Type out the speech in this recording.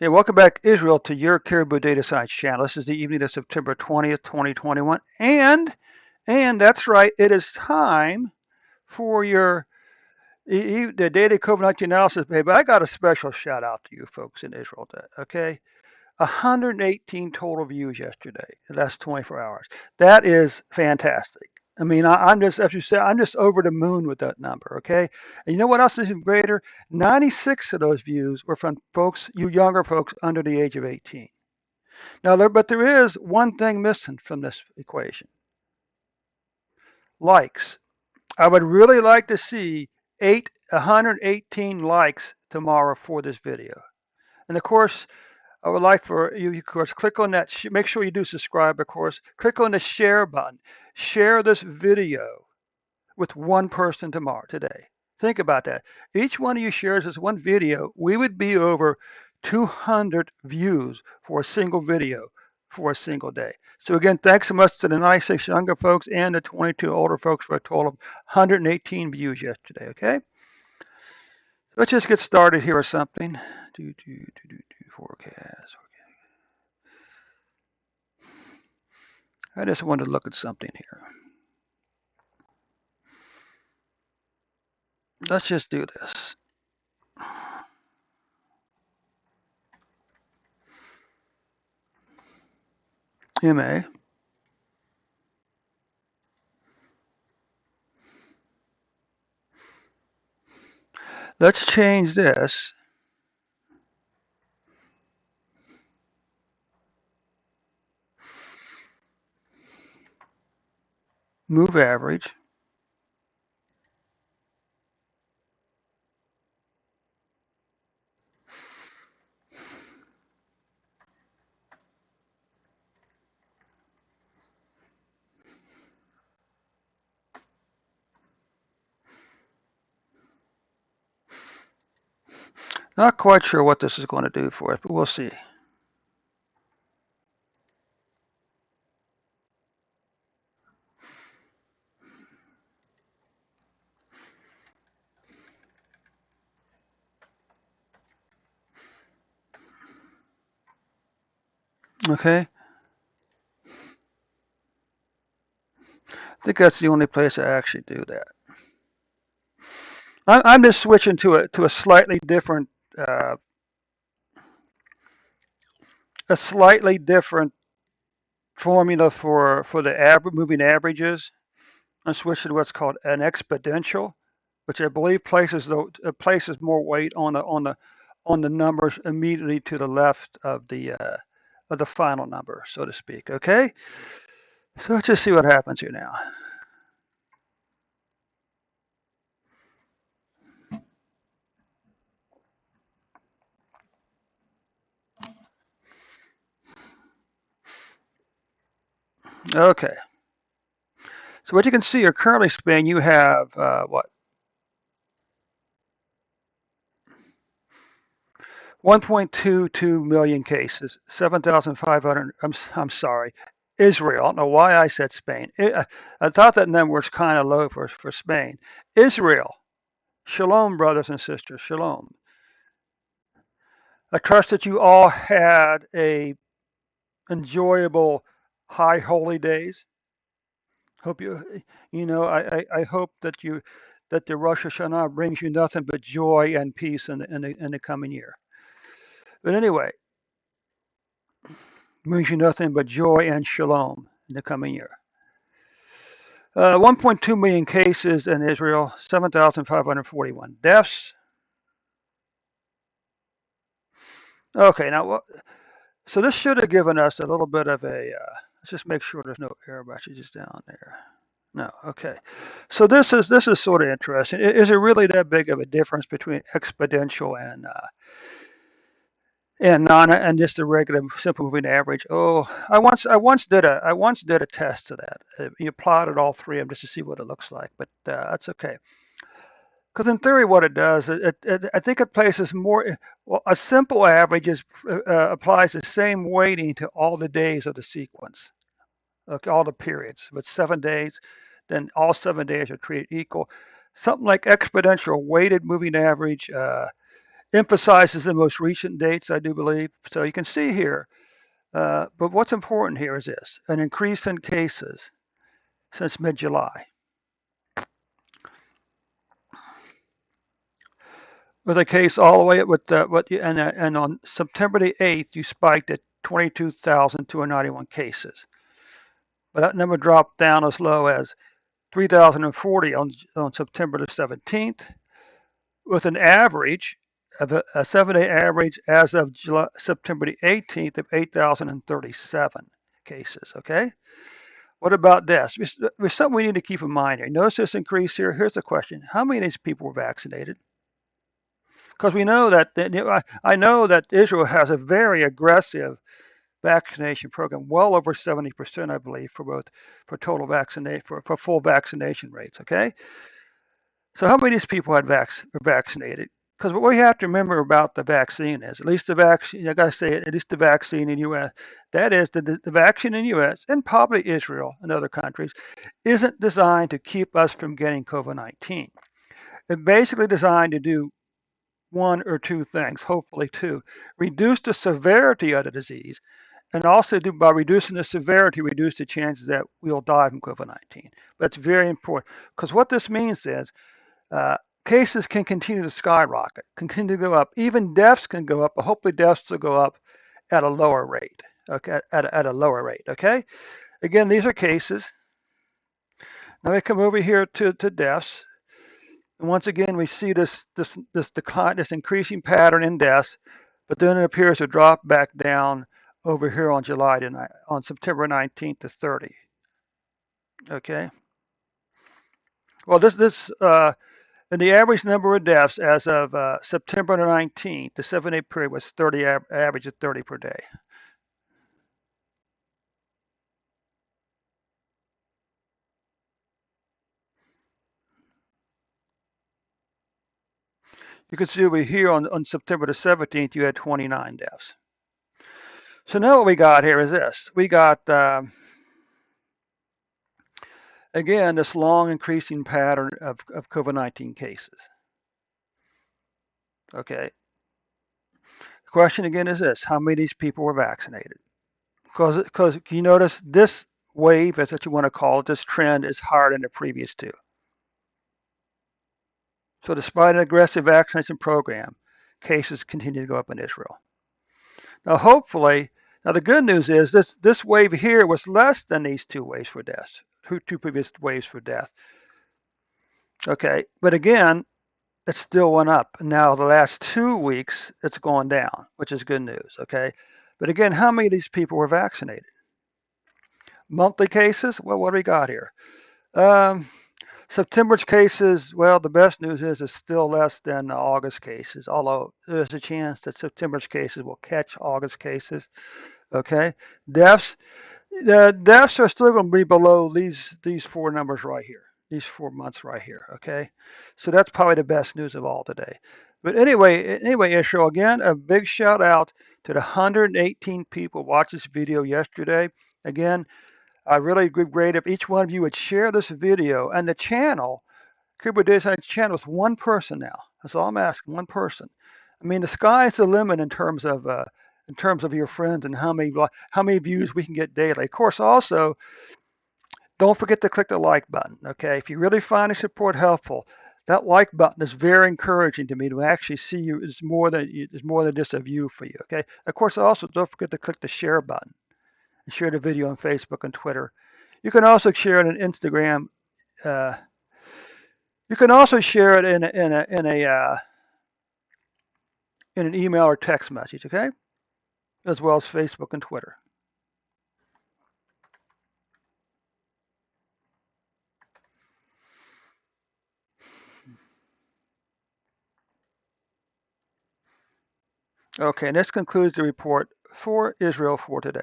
Hey, welcome back, Israel, to your Caribou Data Science channel. This is the evening of September 20th, 2021. And that's right, it is time for the daily COVID-19 analysis, baby. I got a special shout out to you folks in Israel, okay? 118 total views yesterday, the last 24 hours. That is fantastic. I mean, I'm just, as you said, I'm just over the moon with that number, okay? And you know what else is even greater? 96 of those views were from folks, you younger folks under the age of 18. Now, but there is one thing missing from this equation: likes. I would really like to see 118 likes tomorrow for this video. And of course, I would like for you, of course, click on that. Make sure you do subscribe, of course. Click on the share button. Share this video with one person tomorrow, today. Think about that. Each one of you shares this one video, we would be over 200 views for a single video for a single day. So again, thanks so much to the 96 younger folks and the 22 older folks for a total of 118 views yesterday, okay? Let's just get started here or something. Forecast. I just wanted to look at something here. Let's just do this. MA. Let's change this. Move average. Not quite sure what this is going to do for us, but we'll see. Okay. I think that's the only place I actually do that. I'm just switching to a slightly different formula for the moving averages. I'm switching to what's called an exponential, which I believe places more weight on the numbers immediately to the left of the final number, so to speak. Okay, so let's just see what happens here now. Okay, so what you can see here currently, Spain, you have what? 1.22 million cases, 7,500. I'm sorry, Israel. I don't know why I said Spain. I thought that number was kind of low for Spain. Israel. Shalom, brothers and sisters. Shalom. I trust that you all had a enjoyable high holy days. Hope I hope that the Rosh Hashanah brings you nothing but joy and peace in the coming year. But anyway, brings you nothing but joy and shalom in the coming year. 1.2 million cases in Israel, 7,541 deaths. Okay, now so this should have given us a little bit of a. Let's just make sure there's no error messages down there. No, okay. So this is sort of interesting. Is there really that big of a difference between exponential and non and just the regular simple moving average? Oh, I once did a test of that. You plotted all three of them just to see what it looks like, but that's okay. Because in theory, what it does, I think it places more. Well, a simple average applies the same weighting to all the days of the sequence, okay, all the periods. If it's 7 days, then all 7 days are treated equal. Something like exponential weighted moving average emphasizes the most recent dates, I do believe. So you can see here. But what's important here is this: an increase in cases since mid-July. With a case all the way with and on September the 8th, you spiked at 22,291 cases. But that number dropped down as low as 3,040 on September the 17th, with an average of a 7-day average as of September the 18th of 8,037 cases. Okay. What about deaths? There's something we need to keep in mind here. Notice this increase here. Here's the question: how many of these people were vaccinated? Because we know that I know that Israel has a very aggressive vaccination program, well over 70%, I believe, for total vaccination for full vaccination rates. Okay, so how many of these people were vaccinated? Because what we have to remember about the vaccine is, at least the vaccine, I gotta say it, at least the vaccine in the U.S., that is the vaccine in the U.S. and probably Israel and other countries isn't designed to keep us from getting COVID-19. It's basically designed to do one or two things, hopefully two: reduce the severity of the disease, and also by reducing the severity, reduce the chances that we'll die from COVID-19. That's very important, because what this means is uh, cases can continue to skyrocket, continue to go up. Even deaths can go up, but hopefully deaths will go up at a lower rate. Okay, at a lower rate. Okay. Again, these are cases. Now we come over here to deaths. And once again, we see this decline, this increasing pattern in deaths, but then it appears to drop back down over here on on September 19th to 30. Okay. Well, and the average number of deaths as of September 19th, the 7-day period was 30, average of 30 per day. You can see over here on September the 17th, you had 29 deaths. So now what we got here is this. We got, again, this long increasing pattern of COVID-19 cases. Okay. The question again is this: how many of these people were vaccinated? Because you notice this wave, if that's what you want to call it, this trend is higher than the previous two. So despite an aggressive vaccination program, cases continue to go up in Israel. Now, hopefully, now the good news is this wave here was less than these two waves for deaths, two previous waves for death. Okay, but again, it still went up. Now the last 2 weeks, it's gone down, which is good news. Okay, but again, how many of these people were vaccinated? Monthly cases? Well, what do we got here? Um, September's cases, well, the best news is it's still less than August cases, although there's a chance that September's cases will catch August cases. Okay, deaths, the deaths are still going to be below these four numbers right here, these 4 months right here. Okay, so that's probably the best news of all today. But anyway, Israel, again, a big shout out to the 118 people watched this video yesterday. Again, I really would be great if each one of you would share this video and the channel, Cooper Design channel, with one person now. That's all I'm asking, one person. I mean, the sky's the limit in terms of your friends and how many views we can get daily. Of course, also don't forget to click the like button. Okay, if you really find the support helpful, that like button is very encouraging to me to actually see you. It's more than just a view for you. Okay. Of course, also don't forget to click the share button and share the video on Facebook and Twitter. You can also share it on Instagram. Uh, you can also share it in an email or text message. Okay, as well as Facebook and Twitter. Okay, and this concludes the report for Israel for today.